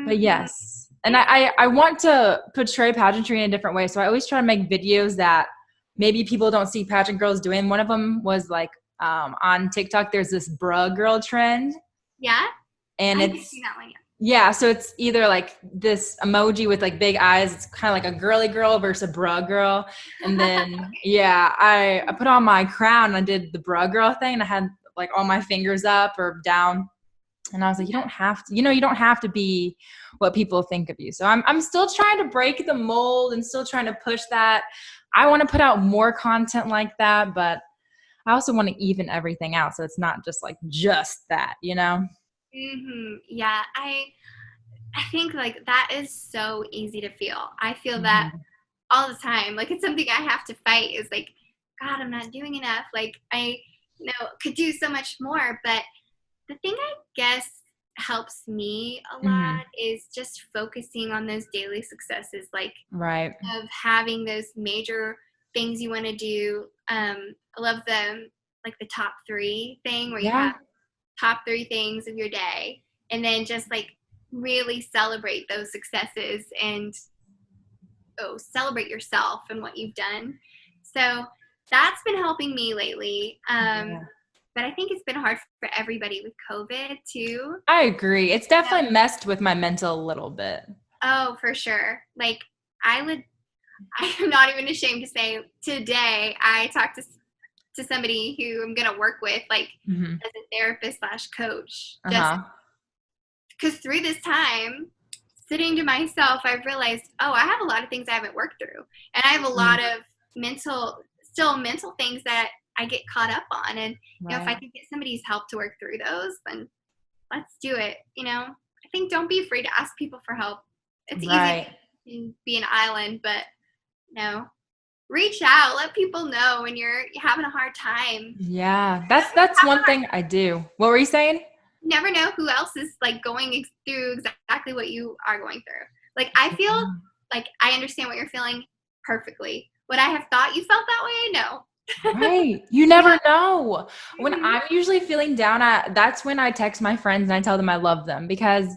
yes. And I want to portray pageantry in a different way. So I always try to make videos that maybe people don't see pageant girls doing. One of them was like, on TikTok, there's this bruh girl trend. Yeah. And I haven't seen that one yet. Yeah, so it's either like this emoji with like big eyes. It's kind of like a girly girl versus a bruh girl. And then, yeah, I put on my crown and I did the bruh girl thing. And I had like all my fingers up or down. And I was like, you don't have to, you don't have to be what people think of you. So I'm still trying to break the mold and still trying to push that. I want to put out more content like that, but I also want to even everything out. So it's not just like just that, Yeah, I think like that is so easy to feel. I feel that all the time. Like it's something I have to fight is like, God, I'm not doing enough. Like I could do so much more. But the thing I guess helps me a lot is just focusing on those daily successes, like of having those major things you want to do. I love like the top 3 thing where you have top 3 things of your day and then just like really celebrate those successes and celebrate yourself and what you've done. So that's been helping me lately. But I think it's been hard for everybody with COVID too. I agree. It's definitely messed with my mental a little bit. Oh, for sure. Like I'm not even ashamed to say today I talked to somebody who I'm going to work with like as a therapist / coach. Just because through this time, sitting to myself, I've realized, I have a lot of things I haven't worked through. And I have a lot of mental things that I get caught up on. And, if I can get somebody's help to work through those, then let's do it. I think don't be afraid to ask people for help. It's easy to be an island, but reach out, let people know when you're having a hard time. Yeah, that's one thing I do. What were you saying? You never know who else is like going through exactly what you are going through. Like I feel like I understand what you're feeling perfectly. Would I have thought you felt that way? No. Right. You never know. When I'm usually feeling down, that's when I text my friends and I tell them I love them because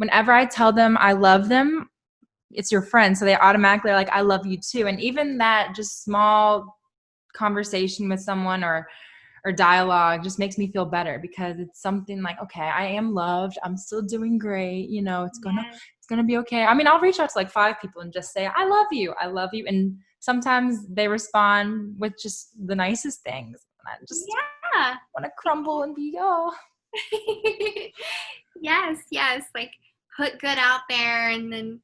whenever I tell them I love them, it's your friend. So they automatically are like, I love you too. And even that just small conversation with someone or dialogue just makes me feel better because it's something like, okay, I am loved. I'm still doing great. You know, it's gonna be okay. I mean, I'll reach out to like 5 people and just say, I love you. I love you. And sometimes they respond with just the nicest things. And I just want to crumble and be, oh. Yes. Like put good out there and then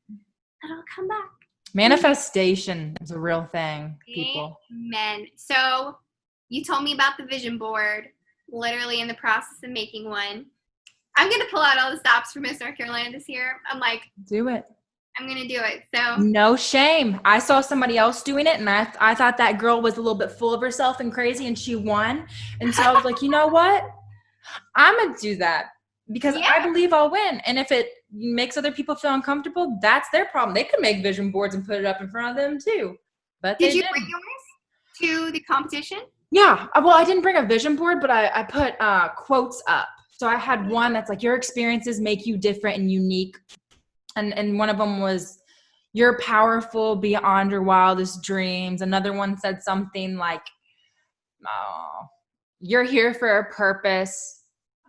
it'll come back. Manifestation is a real thing, people. Amen. So you told me about the vision board, literally in the process of making one. I'm going to pull out all the stops for Miss North Carolina this year. I'm like, do it. I'm going to do it. So no shame. I saw somebody else doing it and I thought that girl was a little bit full of herself and crazy and she won. And so I was like, you know what? I'm going to do that because I believe I'll win. And if it makes other people feel uncomfortable, that's their problem. They could make vision boards and put it up in front of them too. But did you bring yours to the competition? Yeah. Well, I didn't bring a vision board, but I put quotes up. So I had one that's like, your experiences make you different and unique. And one of them was, you're powerful beyond your wildest dreams. Another one said something like, you're here for a purpose.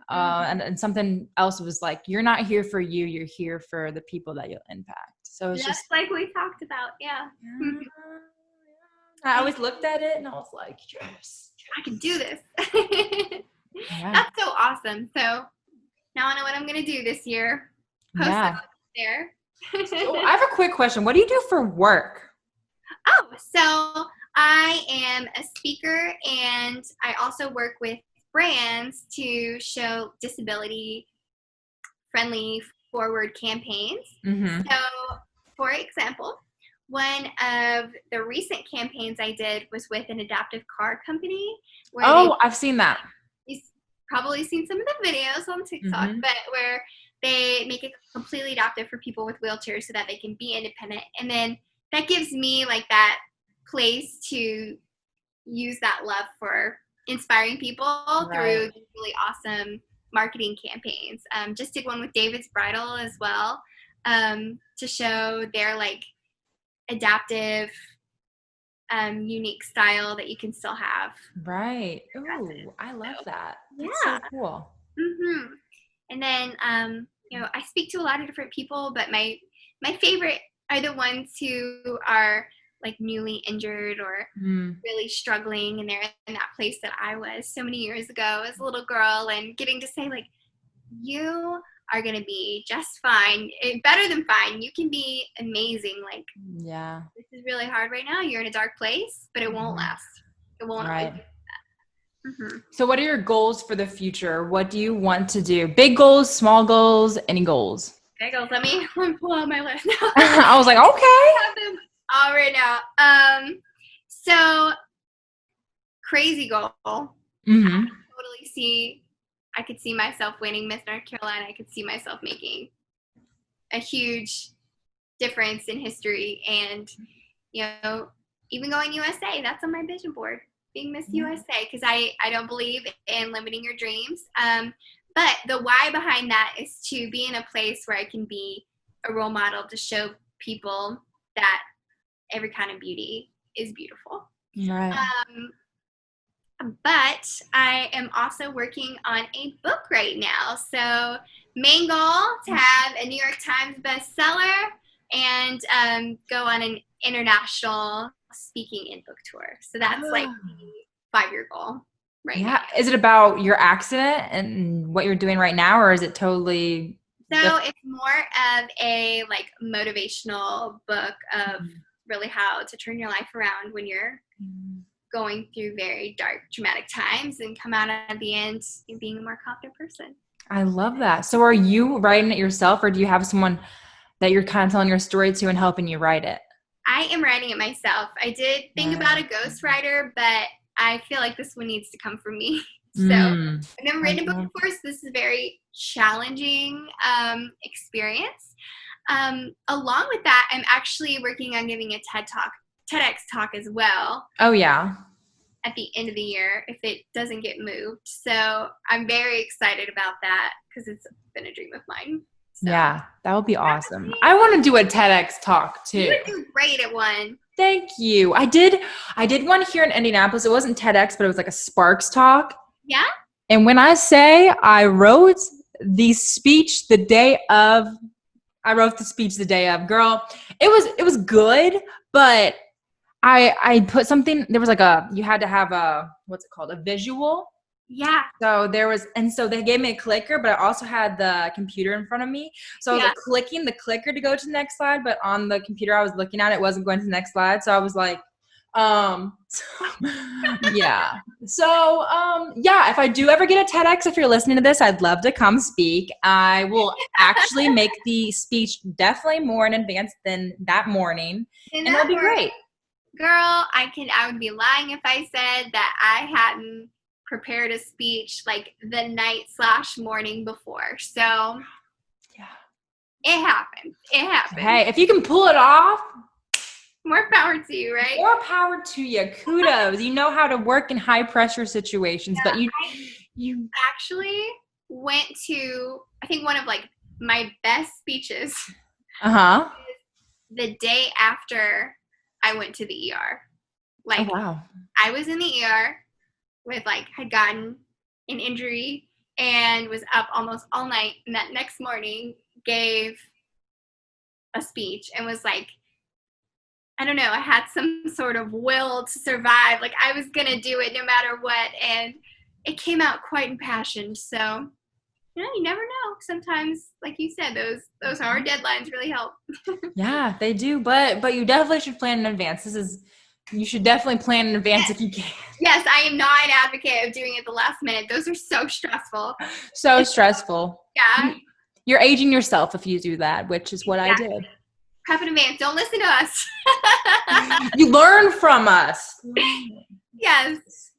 And something else was like, you're not here for you. You're here for the people that you'll impact. So it's just like we talked about. Yeah. I always looked at it and I was like, yes, I can do this. That's so awesome. So now I know what I'm going to do this year. Post it up there. So I have a quick question. What do you do for work? Oh, so I am a speaker and I also work with brands to show disability friendly forward campaigns. So for example, one of the recent campaigns I did was with an adaptive car company. I've seen that. You've probably seen some of the videos on TikTok, but where they make it completely adaptive for people with wheelchairs so that they can be independent. And then that gives me like that place to use that love for inspiring people through really awesome marketing campaigns. Just did one with David's Bridal as well, to show their like adaptive, unique style that you can still have. Right. Ooh, I love that. That's so cool. And then, I speak to a lot of different people, but my favorite are the ones who are like newly injured or really struggling, and they're in that place that I was so many years ago as a little girl, and getting to say like, you are going to be just fine, better than fine. You can be amazing. Like, this is really hard right now. You're in a dark place, but it won't last. It won't always be that. So what are your goals for the future? What do you want to do? Big goals, small goals, any goals? Big goals. Let me pull out my list. I was like, okay. I have them all right now. So crazy goal. I could see myself winning Miss North Carolina. I could see myself making a huge difference in history, and even going USA. That's on my vision board, being Miss USA, because I don't believe in limiting your dreams. But the why behind that is to be in a place where I can be a role model to show people that every kind of beauty is beautiful. Right. But I am also working on a book right now. So main goal, to have a New York Times bestseller and go on an international speaking and book tour. So that's like the 5-year goal right now. Is it about your accident and what you're doing right now, or is it totally it's more of a like motivational book of really how to turn your life around when you're going through very dark, traumatic times and come out at the end being a more confident person. I love that. So are you writing it yourself, or do you have someone that you're kind of telling your story to and helping you write it? I am writing it myself. I did think about a ghostwriter, but I feel like this one needs to come from me. So I've never written a book before, so this is a very challenging experience. Along with that, I'm actually working on giving a TEDx talk as well. Oh, yeah. At the end of the year, if it doesn't get moved. So I'm very excited about that because it's been a dream of mine. So Yeah, that would be awesome. I want to do a TEDx talk too. you would do great at one. Thank you. I did one here in Indianapolis. It wasn't TEDx, but it was like a Sparks talk. Yeah? And when I say I wrote the speech the day of, girl, it was good, but I put something, there was like you had to have what's it called? A visual. Yeah. So they gave me a clicker, but I also had the computer in front of me. So I was like clicking the clicker to go to the next slide, but on the computer I was looking at, it wasn't going to the next slide. So I was like, yeah. So, yeah, if I do ever get a TEDx, if you're listening to this, I'd love to come speak. I will actually make the speech definitely more in advance than that morning. And it'll be great. Girl, I would be lying if I said that I hadn't prepared a speech like the night/morning before. So yeah, it happened. Hey, if you can pull it off, more power to you, right? More power to you. Kudos. You know how to work in high pressure situations, but you actually went to, I think, one of like my best speeches. The day after I went to the ER. Like, oh, wow. I was in the ER with had gotten an injury and was up almost all night, and that next morning gave a speech and was like, I don't know, I had some sort of will to survive. Like, I was gonna do it no matter what, and it came out quite impassioned. So, you never know. Sometimes, like you said, those hard deadlines really help. Yeah, they do. But you definitely should plan in advance. You should definitely plan in advance if you can. Yes, I am not an advocate of doing it the last minute. Those are so stressful. So stressful. Yeah. You're aging yourself if you do that, which is what I did. Prep in advance. Don't listen to us. You learn from us. Yes.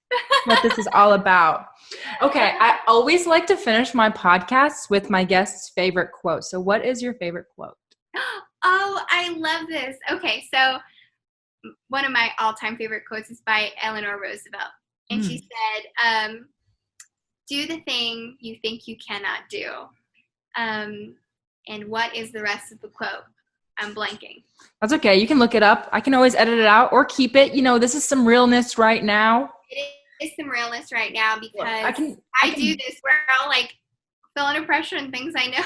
What this is all about. Okay, I always like to finish my podcasts with my guest's favorite quote. So what is your favorite quote? Oh, I love this. Okay, so one of my all-time favorite quotes is by Eleanor Roosevelt. And she said, do the thing you think you cannot do. And what is the rest of the quote? I'm blanking. That's okay. You can look it up. I can always edit it out or keep it. This is some realness right now. It is some realness right now because I can do this where I'll feel under pressure and things I know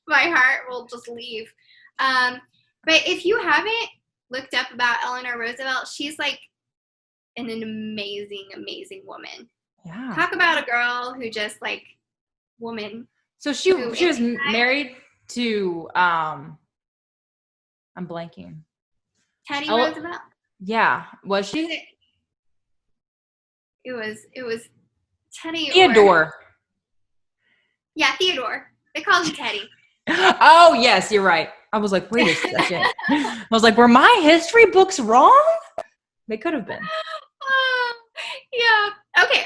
my heart will just leave. But if you haven't looked up about Eleanor Roosevelt, she's an amazing, amazing woman. Yeah. Talk about a girl who just woman. So she was married to I'm blanking. Teddy Roosevelt? Yeah. Was she? It was Teddy. Theodore. Yeah, Theodore. They call him Teddy. Oh, yes, you're right. I was like, wait a second. I was like, were my history books wrong? They could have been. Yeah. Okay.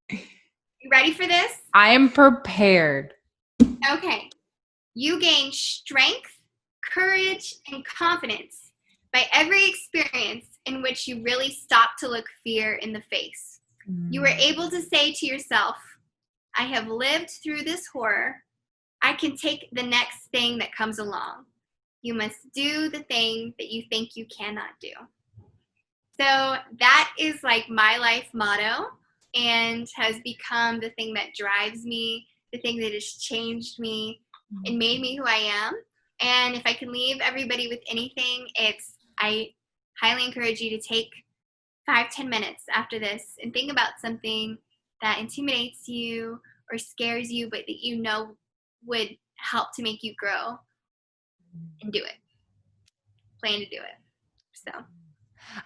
You ready for this? I am prepared. Okay. You gain strength, courage, and confidence by every experience in which you really stop to look fear in the face. You were able to say to yourself, I have lived through this horror. I can take the next thing that comes along. You must do the thing that you think you cannot do. So that is my life motto and has become the thing that drives me, the thing that has changed me and made me who I am. And if I can leave everybody with anything, I highly encourage you to take 5-10 minutes after this and think about something that intimidates you or scares you, but that would help to make you grow, and do it. Plan to do it. So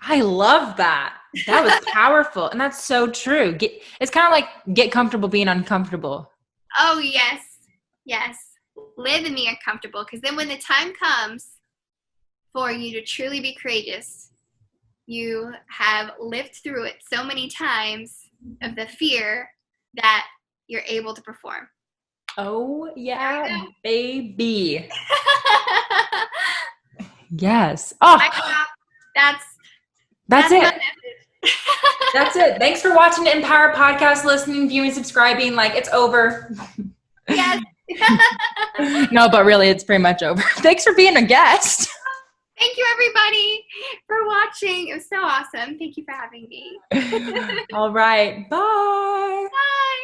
I love that. That was powerful. And that's so true. It's kind of like get comfortable being uncomfortable. Oh, yes. Yes. Live in the uncomfortable, because then when the time comes for you to truly be courageous, you have lived through it so many times of the fear that you're able to perform. Oh, yeah, baby. Yes. Oh, that's it. That's it. Thanks for watching the Empower Podcast, listening, viewing, subscribing. It's over. Yes. No, but really, it's pretty much over. Thanks for being a guest. Thank you, everybody, for watching. It was so awesome. Thank you for having me. All right. Bye. Bye.